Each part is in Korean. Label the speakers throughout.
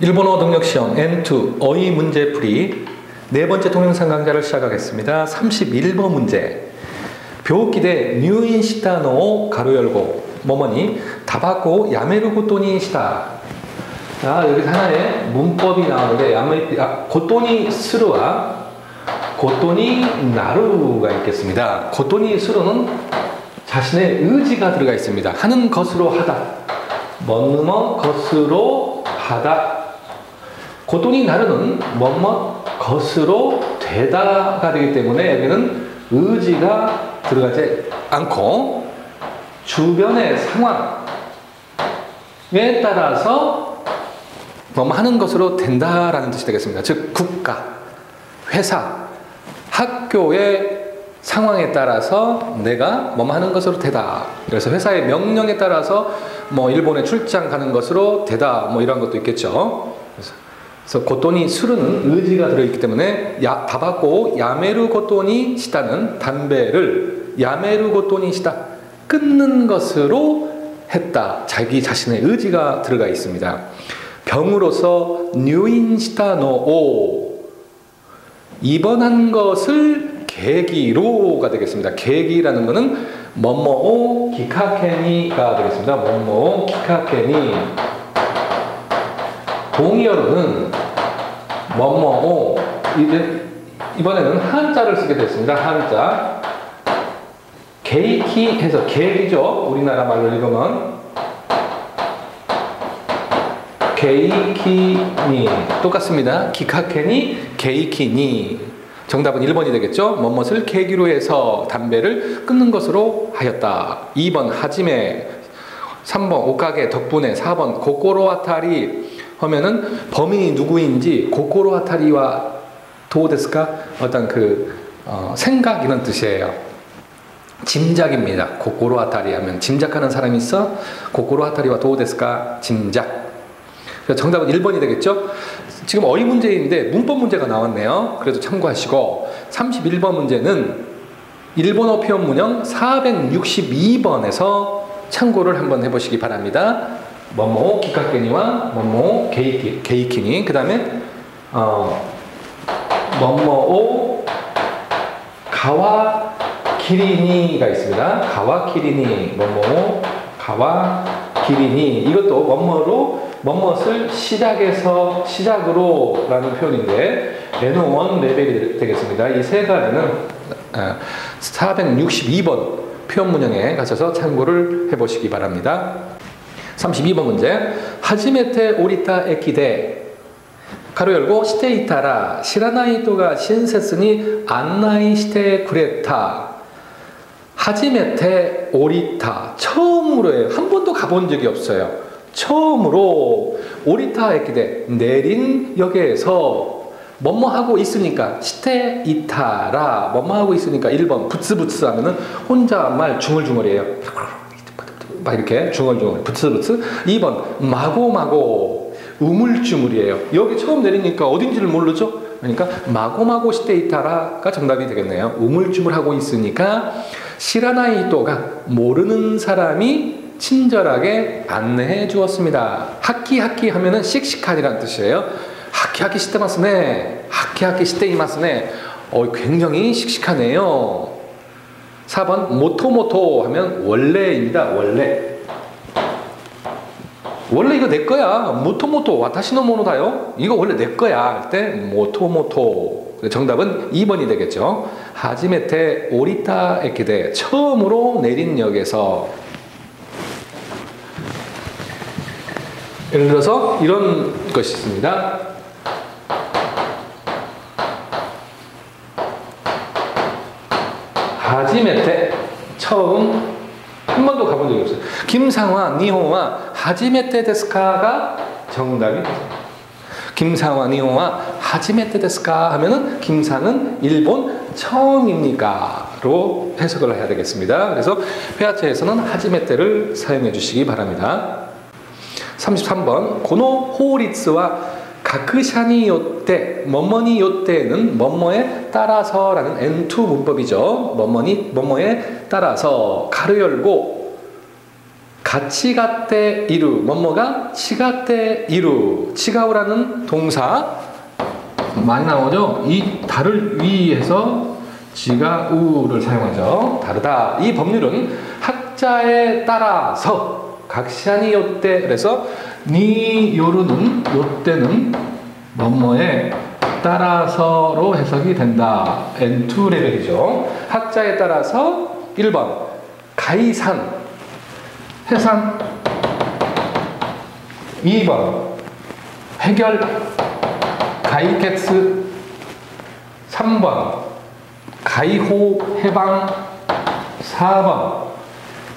Speaker 1: 일본어 능력시험 N2 어휘 문제풀이 네 번째 동영상 강좌를 시작하겠습니다. 31번 문제. 병気で入院したのを 가로 열고 뭐뭐니 타바코 야메루 고토니 시다. 자, 여기서 하나의 문법이 나오는데 고토니 스루와 고토니 나루가 있겠습니다. 고토니 스루는 자신의 의지가 들어가 있습니다. 하는 것으로 하다. 뭐뭐 것으로 하다. 고토니 나루는 뭐뭐 것으로 되다가 되기 때문에 여기는 의지가 들어가지 않고 주변의 상황에 따라서 뭐뭐 하는 것으로 된다라는 뜻이 되겠습니다. 즉 국가, 회사, 학교의 상황에 따라서 내가 뭐뭐 하는 것으로 되다. 그래서 회사의 명령에 따라서 뭐 일본에 출장 가는 것으로 되다. 뭐 이런 것도 있겠죠. 그래서 고토니 수르는 의지가 들어있기 때문에 타바코 야메루 고토니 시다는 담배를 야메루 고토니 시다 끊는 것으로 했다. 자기 자신의 의지가 들어가 있습니다. 병으로서入院したのを 입원한 것을 계기로가 되겠습니다. 계기라는 것은 뭐뭐 기카케니가 되겠습니다. 뭐뭐 기카케니. 동의어로는 뭐뭐 이번에는 한자를 쓰게 됐습니다. 한자. 계기 해서 계기죠. 우리나라 말로 읽으면 게이키니 똑같습니다. 기카케니 게이키니. 정답은 1번이 되겠죠. 뭐뭇을 계기로 해서 담배를 끊는 것으로 하였다. 2번 하지메, 3번 오카게 덕분에, 4번 고코로 아타리 하면은 범인이 누구인지 고코로 아타리와 도데스까 어떤 생각 이런 뜻이에요. 짐작입니다. 고코로 아타리 하면 짐작하는 사람이 있어. 고코로 아타리와 도데스까 짐작. 정답은 1번이 되겠죠? 지금 어휘 문제인데 문법 문제가 나왔네요. 그래서 참고하시고 31번 문제는 일본어 표현 문형 462번에서 참고를 한번 해보시기 바랍니다. 뭐뭐 기카케니와 뭐뭐 게이키니 그 다음에 뭐뭐 가와키리니가 있습니다. 가와키리니 뭐뭐 가와키리니 이것도 뭐뭐로 뭐뭇을 시작으로 라는 표현인데 N1 레벨이 되겠습니다. 이 세 가지는 462번 표현 문형에 가셔서 참고를 해보시기 바랍니다. 32번 문제. 하지메테 오리타 에키데 가로 열고 시테 이타라 시라나이人가 신세스니 안나이 시테 쿠레타. 하지메테 오리타 처음으로예요. 한 번도 가본 적이 없어요. 처음으로 오리타 에키데 내린 역에서 뭐뭐 하고 있으니까 시테 이타라 뭐뭐 하고 있으니까 1번 부츠부츠 하면은 혼자말 중얼중얼이에요. 막 이렇게 중얼중얼 부츠부츠. 2번 마고마고 우물쭈물이에요. 여기 처음 내리니까 어딘지를 모르죠. 그러니까 마고마고 시테 이타라가 정답이 되겠네요. 우물쭈물하고 있으니까 시라나이人가 모르는 사람이 친절하게 안내해 주었습니다. 하키 하면은 씩씩하니라는 뜻이에요. 하키 시테마스네. 하키 시테이마스네. 굉장히 씩씩하네요. 4번 모토모토 하면 원래입니다. 원래 이거 내 거야. 모토모토 와타시노 모노다요. 이거 원래 내 거야 할 때 모토모토. 정답은 2번이 되겠죠. 하지메테 오리타 에키데 처음으로 내린 역에서. 예를 들어서 이런 것이 있습니다. 하지메테 처음 한 번도 가본 적이 없어요. 김상화 니혼와 하지메테 데스카가 정답이 되죠. 김상화 니혼와 하지메테 데스카 하면은 김상은 일본 처음입니까로 해석을 해야 되겠습니다. 그래서 회화체에서는 하지메테를 사용해 주시기 바랍니다. 33번 고노 호리츠와 가크샤니 요때 뭐뭐니 요때는 뭐뭐에 따라서 라는 N2 문법이죠. 뭐뭐니 뭐뭐에 따라서 가로 열고 가치가때 이루, 뭐뭐가 치가때 이루. 치가우라는 동사 많이 나오죠. 이 다를 위해서 지가우를 사용하죠. 다르다. 이 법률은 학자에 따라서 각시하니 요때, 그래서 니 요르는 요때는 뭐뭐에 따라서로 해석이 된다. N2 레벨이죠. 학자에 따라서 1번 가이산 해산, 2번 해결 가이켓스, 3번 가이호 해방, 4번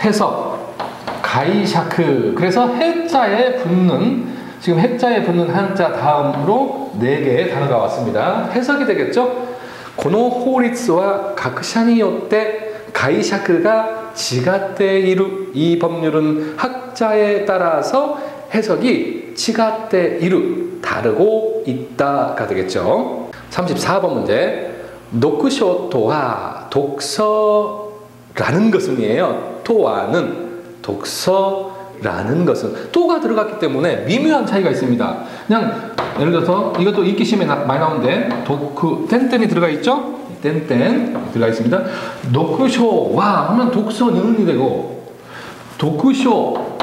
Speaker 1: 해석 가이샤크. 그래서 해자에 붙는, 지금 해자에 붙는 한자 다음으로 4개의 단어가 왔습니다. 해석이 되겠죠? 고노 호리츠와 가크샤니요때 가이샤크가 지가테이루. 이 법률은 학자에 따라서 해석이 치가테이루 다르고 있다가 되겠죠. 34번 문제. 노쿠쇼토와 독서라는 것은이에요. 토와는 독서라는 것은, 또가 들어갔기 때문에 미묘한 차이가 있습니다. 그냥 예를 들어서 이것도 읽기 시험에 많이 나오는데 도쿠 땐땐이 들어가 있죠? 땐땐 들어가 있습니다. 노쿠쇼와 하면 독서는이 되고, 도쿠쇼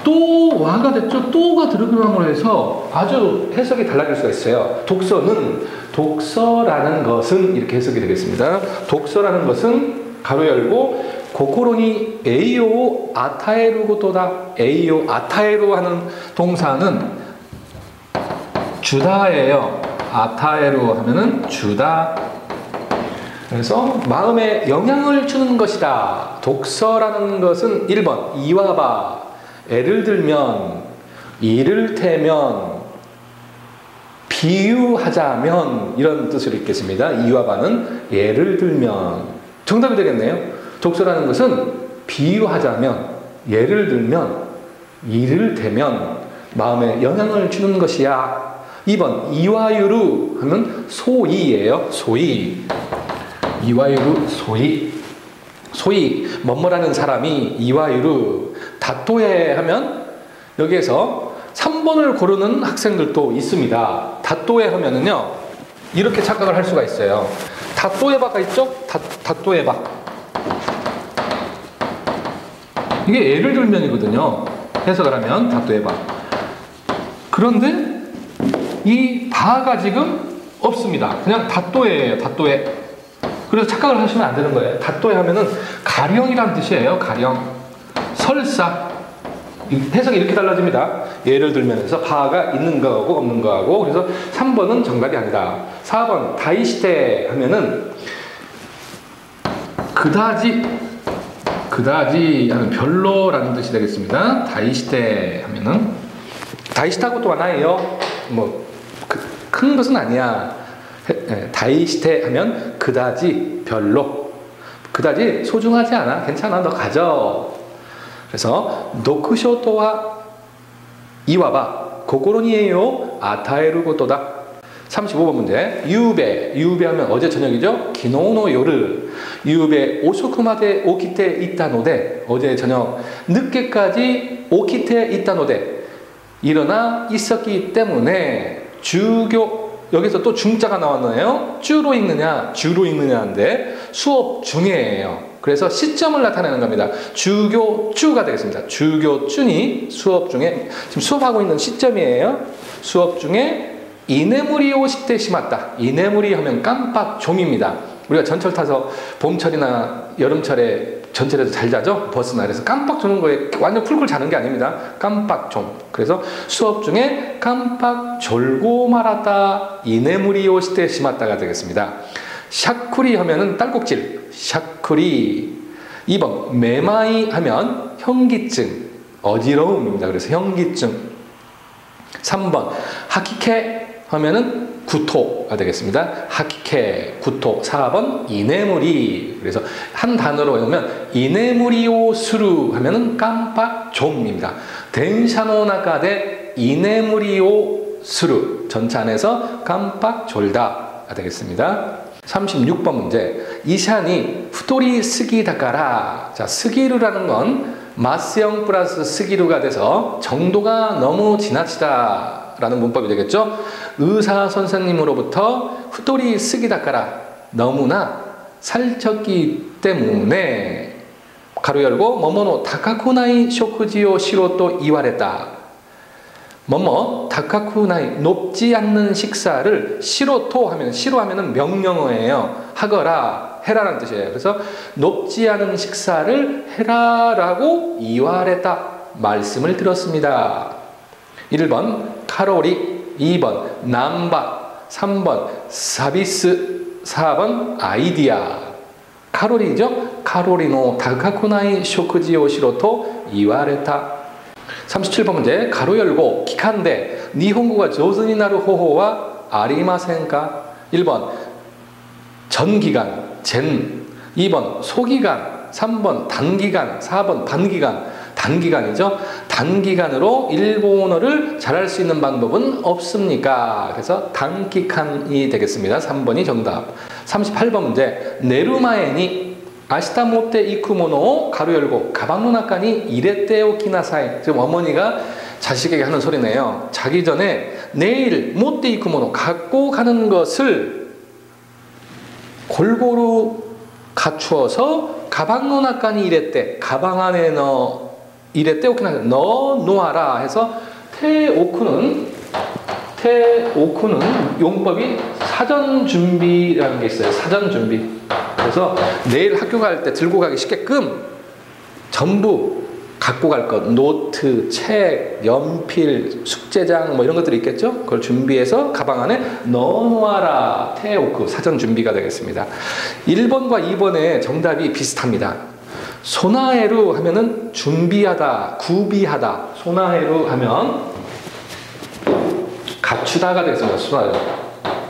Speaker 1: 또 와가 됐죠. 또가 들어감으로 해서 아주 해석이 달라질 수가 있어요. 독서는, 독서라는 것은 이렇게 해석이 되겠습니다. 독서라는 것은 가로 열고 고코로니 에이오 아타에루고도다. 에이오 아타에루 하는 동사는 주다예요. 아타에루 하면은 주다. 그래서 마음에 영향을 주는 것이다. 독서라는 것은 1번 이와바, 예를 들면, 이를테면, 비유하자면, 이런 뜻으로 읽겠습니다. 이와바는 예를 들면. 정답이 되겠네요. 독서라는 것은 비유하자면, 예를 들면, 이를테면 마음에 영향을 주는 것이야. 2번 이와유루 하면 소이예요. 소이. 이와유루 소이. 소위 뭐뭐라는 사람이 이와유루 다토에 하면, 여기에서 3번을 고르는 학생들도 있습니다. 다토에 하면은요 이렇게 착각을 할 수가 있어요. 다토에바가 있죠? 다토에바. 이게 예를 들면이거든요. 해석을 하면 다토에바. 그런데 이 바가 지금 없습니다. 그냥 다토에예요. 다토에. 그래서 착각을 하시면 안 되는 거예요. 다토에 하면은 가령이란 뜻이에요. 가령. 설사. 해석이 이렇게 달라집니다. 예를 들면서 바가 있는 거하고 없는 거하고. 그래서 3번은 정답이 아니다. 4번 다이시테 하면은 그다지 하면 별로라는 뜻이 되겠습니다. 다이시테 하면은 다이시타고 또 하나예요. 뭐 큰 것은 아니야. 다이시테 하면 그다지 별로, 그다지 소중하지 않아, 괜찮아, 너 가져. 그래서 노크쇼토와 이와바 고코로니에요 아타에루 고토다. 35번 문제. 유베 하면 어제 저녁이죠. 기노노 요르. 유베 오소쿠마데 오키테 있다노데. 어제 저녁 늦게까지 오키테 있다노데 일어나 있었기 때문에. 주교, 여기서 또 중자가 나왔네요. 쭈로 읽느냐 주로 읽느냐인데 수업 중에예요. 그래서 시점을 나타내는 겁니다. 주교 쭈가 되겠습니다. 주교 쭈니 수업 중에, 지금 수업하고 있는 시점이에요. 수업 중에 이네무리오 시때 심았다. 이네무리 하면 깜빡 종입니다. 우리가 전철 타서 봄철이나 여름철에 전철에서 잘 자죠? 버스나. 그래서 깜빡 조는 거에 완전 쿨쿨 자는 게 아닙니다. 깜빡 종. 그래서 수업 중에 깜빡 졸고 말았다. 이네무리오 시때 심았다가 되겠습니다. 샤쿠리 하면은 딸꾹질. 샤쿠리. 2번 메마이 하면 현기증, 어지러움입니다. 그래서 현기증. 3번 하키케 하면은 구토가 되겠습니다. 하키케, 구토. 4번 이네무리. 그래서 한 단어로 외우면 이네무리오 스루 하면은 깜빡 좀입니다. 덴샤노 나카데 이네무리오 스루. 전차 안에서 깜빡 졸다가 되겠습니다. 36번 문제. 이샤니 후토리 스기다까라. 자, 스기르라는 건 마스형 플러스 스기루가 돼서 정도가 너무 지나치다 라는 문법이 되겠죠. 의사 선생님으로부터 후토리 쓰기다까라 너무나 살쪘기 때문에 가로 열고 뭐뭐노 다카쿠나이 쇼쿠지오 시로또 이와레다. 뭐뭐 다카쿠나이 높지 않는 식사를 시로토 하면 시로하면은 명령어예요. 하거라 해라라는 뜻이에요. 그래서 높지 않은 식사를 해라라고 이와레다 말씀을 들었습니다. 1번 카로리, 2번 남바, 3번 서비스, 4번 아이디어. 카로리죠. 카로리노 다카쿠나이 쇼쿠지오 시로토 이와레타. 37번 문제 가로 열고 기칸데 니혼고가 조즈니 나루 호호와 아리마센가. 1번 전기간 젠, 2번 소기간, 3번 단기간, 4번 반기간. 단기간이죠. 단기간으로 일본어를 잘할 수 있는 방법은 없습니까? 그래서 단기간이 되겠습니다. 3번이 정답. 38번 문제 네루마에니 아시타 모테 이쿠모노 가로 열고 가방노 나카니 이레떼 오키나사이. 지금 어머니가 자식에게 하는 소리네요. 자기 전에 내일 모테 이쿠모노 갖고 가는 것을 골고루 갖추어서 가방노 나카니 이레떼 가방 안에 이레떼 오키나사이 넣어 놓아라 해서 테오쿠는 용법이 사전 준비라는 게 있어요. 사전 준비. 그래서 내일 학교 갈 때 들고 가기 쉽게끔 전부 갖고 갈 것, 노트, 책, 연필, 숙제장 뭐 이런 것들이 있겠죠? 그걸 준비해서 가방 안에 넣어놓아라. 테오크, 사전 준비가 되겠습니다. 1번과 2번의 정답이 비슷합니다. 소나에루 하면은 준비하다, 구비하다. 소나에루 하면 갖추다가 되겠습니다. 소나에루.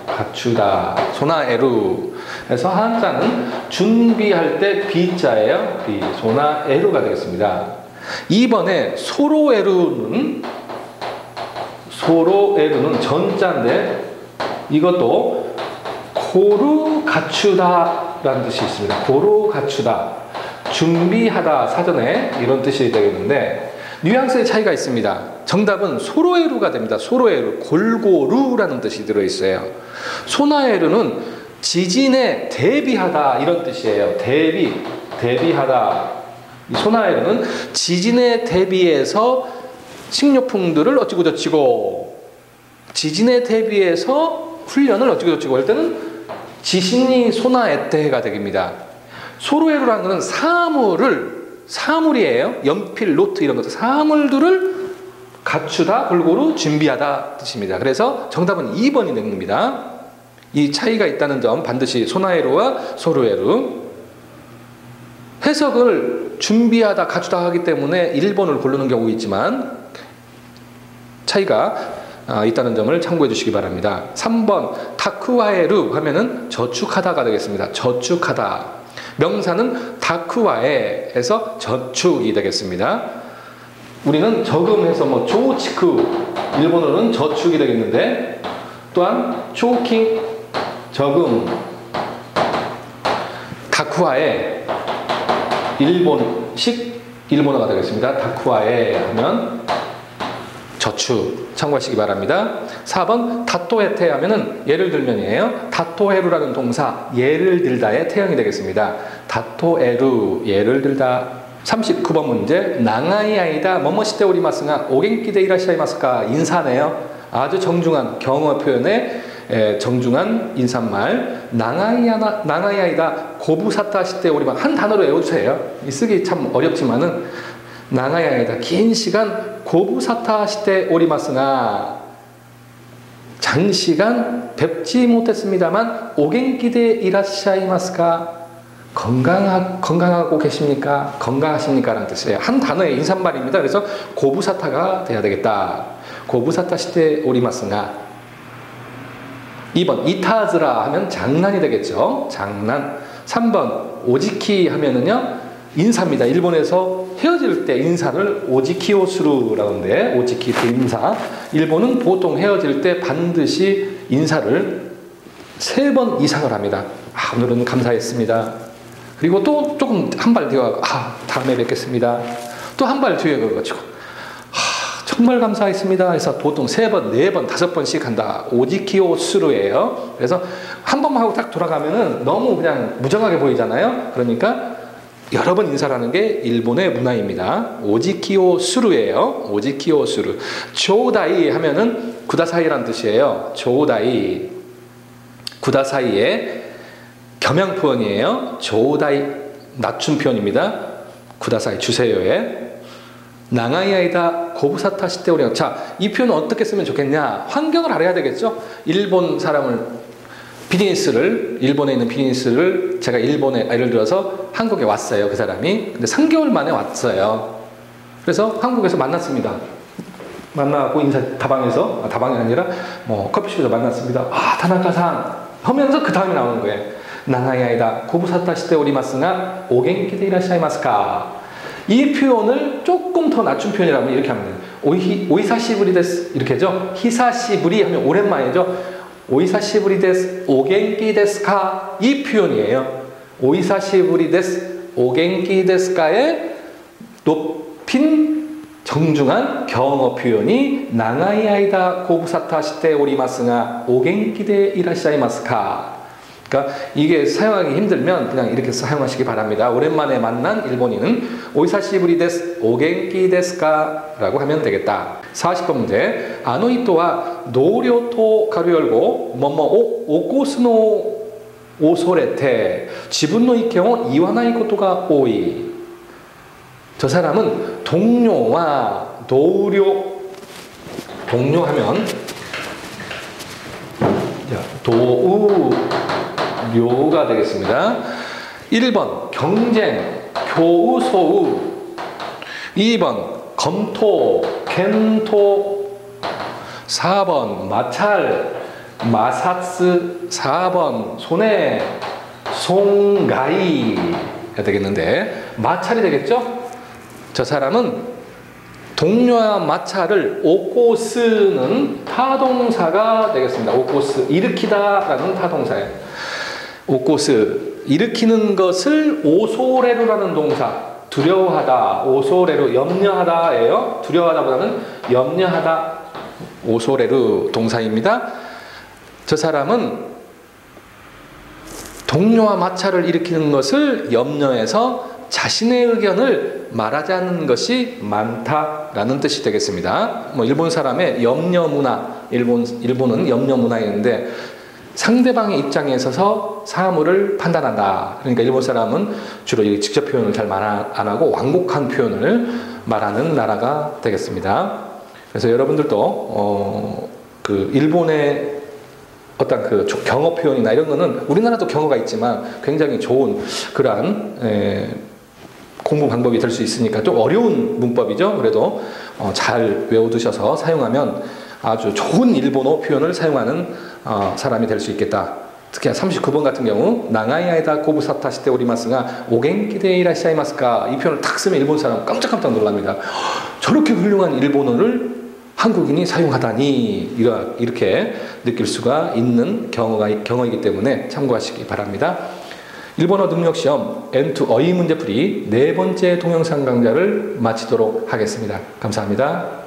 Speaker 1: 갖추다. 소나에루. 그래서 한자는 준비할 때 비자예요. 비. 소나에루가 되겠습니다. 2번에 소로에루는 전자인데 이것도 고루 갖추다 라는 뜻이 있습니다. 고루 갖추다. 준비하다 사전에 이런 뜻이 되겠는데 뉘앙스의 차이가 있습니다. 정답은 소로에루가 됩니다. 소로에루, 골고루라는 뜻이 들어있어요. 소나에루는 지진에 대비하다 이런 뜻이에요. 대비하다. 이 소나에루는 지진에 대비해서 식료품들을 어찌고 저찌고 지진에 대비해서 훈련을 어찌고 저찌고 할 때는 지신이 소나에테가 되겠습니다. 소로에루라는 것은 사물이에요. 연필, 노트 이런 것들 사물들을 갖추다, 골고루 준비하다 뜻입니다. 그래서 정답은 2번이 됩니다. 이 차이가 있다는 점 반드시 소나에루와 소로에루. 해석을 준비하다, 갖추다 하기 때문에 1번을 고르는 경우 있지만 차이가 있다는 점을 참고해 주시기 바랍니다. 3번 다쿠와에루 하면은 저축하다가 되겠습니다. 저축하다. 명사는 다쿠와에에서 저축이 되겠습니다. 우리는 저금해서 뭐 조치쿠 일본어로는 저축이 되겠는데 또한 초킹 저금 다쿠와에 일본식 일본어가 되겠습니다. 다쿠와에 하면 저축 참고하시기 바랍니다. 4번 다토에테 하면은 예를 들면이에요. 다토에루라는 동사 예를 들다의 태형이 되겠습니다. 다토에루 예를 들다. 39번 문제 나가이 아이다 뭐뭐시대 오리마스가 오겐키데 이라시아이마스까 인사네요. 아주 정중한 경어 표현에 정중한 인사말 나가이 아이다 고부사타 시대 오리마 한 단어로 외워주세요. 쓰기 참 어렵지만은 나가이 아이다 긴 시간 고부사타 시대 오리마스가 장시간 뵙지 못했습니다만 오겐키데 이라시아이마스까 건강하고 계십니까? 건강하십니까? 라는 뜻이에요. 한 단어의 인사말입니다. 그래서 고부사타가 돼야 되겠다. 고부사타 시대 오리마스가 2번 이타즈라 하면 장난이 되겠죠. 장난. 3번 오지키 하면은요 인사입니다. 일본에서 헤어질 때 인사를 오지키오스루라고 하는데 오지키 인사. 일본은 보통 헤어질 때 반드시 인사를 3번 이상을 합니다. 오늘은 감사했습니다. 그리고 또 조금 한 발 뛰어가고 다음에 뵙겠습니다. 또 한 발 뒤에 가가지고 정말 감사했습니다 해서 보통 3번, 4번, 5번씩 한다. 오지키오 스루예요. 그래서 한 번만 하고 딱 돌아가면은 너무 그냥 무정하게 보이잖아요. 그러니까 여러 번 인사를 하는 게 일본의 문화입니다. 오지키오 스루예요. 오지키오 스루. 조다이 하면은 구다사이라는 뜻이에요. 조다이. 구다사이의 겸양 표현이에요. 조다이 낮춤 표현입니다. 구다사이 주세요에. 나가이아이다 고부사타 시테오리요. 자, 이 표현은 어떻게 쓰면 좋겠냐? 환경을 알아야 되겠죠? 일본 사람을 일본에 있는 비즈니스를 제가 일본에 예를 들어서 한국에 왔어요. 그 사람이. 근데 3개월 만에 왔어요. 그래서 한국에서 만났습니다. 만나고 다방이 아니라 뭐 커피숍에서 만났습니다. 타나카상 하면서 그 다음에 나오는 거예요. 나가이아이다 고부사타 시테오리마스가 오겐키데 이라시아이마스까. 이 표현을 조금 더 낮춘 표현이라면 이렇게 하면 돼요. 오이사시부리 데스 이렇게 하죠. 히사시부리 하면 오랜만이죠. 오이사시부리 데스 오겐키 데스까 이 표현이에요. 오이사시부리 데스 오겐키 데스까의 높인 정중한 경어 표현이 나가이아이다 고부사타 시테 오리마스가 오겐키데 이라시아이마스까. 그러니까 이게 사용하기 힘들면 그냥 이렇게 사용하시기 바랍니다. 오랜만에 만난 일본인은 오이사시부리 데스 오겐키 데스까 라고 하면 되겠다. 40번 문제. 아노이토와 노료토 가로 열고 오코스노 오소레테 지분노 이케오 이와나이 코토가 오이. 저 사람은 동료와 동료하면 료가 되겠습니다. 1번 경쟁, 교우, 소우. 2번 검토, 켄토. 4번 마찰, 마사츠. 4번 손해, 송가이가 되겠는데 마찰이 되겠죠? 저 사람은 동료와 마찰을 오코스는 타동사가 되겠습니다. 오코스, 일으키다라는 타동사예요. 오코스, 일으키는 것을 오소레루라는 동사, 두려워하다, 오소레루, 염려하다예요. 두려워하다보다는 염려하다, 오소레루 동사입니다. 저 사람은 동료와 마찰을 일으키는 것을 염려해서 자신의 의견을 말하지 않는 것이 많다라는 뜻이 되겠습니다. 일본 사람의 염려 문화, 일본은 염려 문화인데 상대방의 입장에 있어서 사물을 판단한다. 그러니까 일본 사람은 주로 직접 표현을 잘 말 안 하고 완곡한 표현을 말하는 나라가 되겠습니다. 그래서 여러분들도 그 일본의 어떤 그 경어 표현이나 이런 거는 우리나라도 경어가 있지만 굉장히 좋은 그러한 공부 방법이 될 수 있으니까 좀 어려운 문법이죠. 그래도 잘 외워두셔서 사용하면 아주 좋은 일본어 표현을 사용하는 사람이 될 수 있겠다. 특히 39번 같은 경우 나가이아이다 고부사타 시테 오리마스가 오겐키데 이라시아이마스까 이 표현을 탁 쓰면 일본 사람 깜짝깜짝 놀랍니다. 저렇게 훌륭한 일본어를 한국인이 사용하다니 이렇게 느낄 수가 있는 경어이기 때문에 참고하시기 바랍니다. 일본어 능력시험 N2 어휘 문제풀이 4번째 동영상 강좌를 마치도록 하겠습니다. 감사합니다.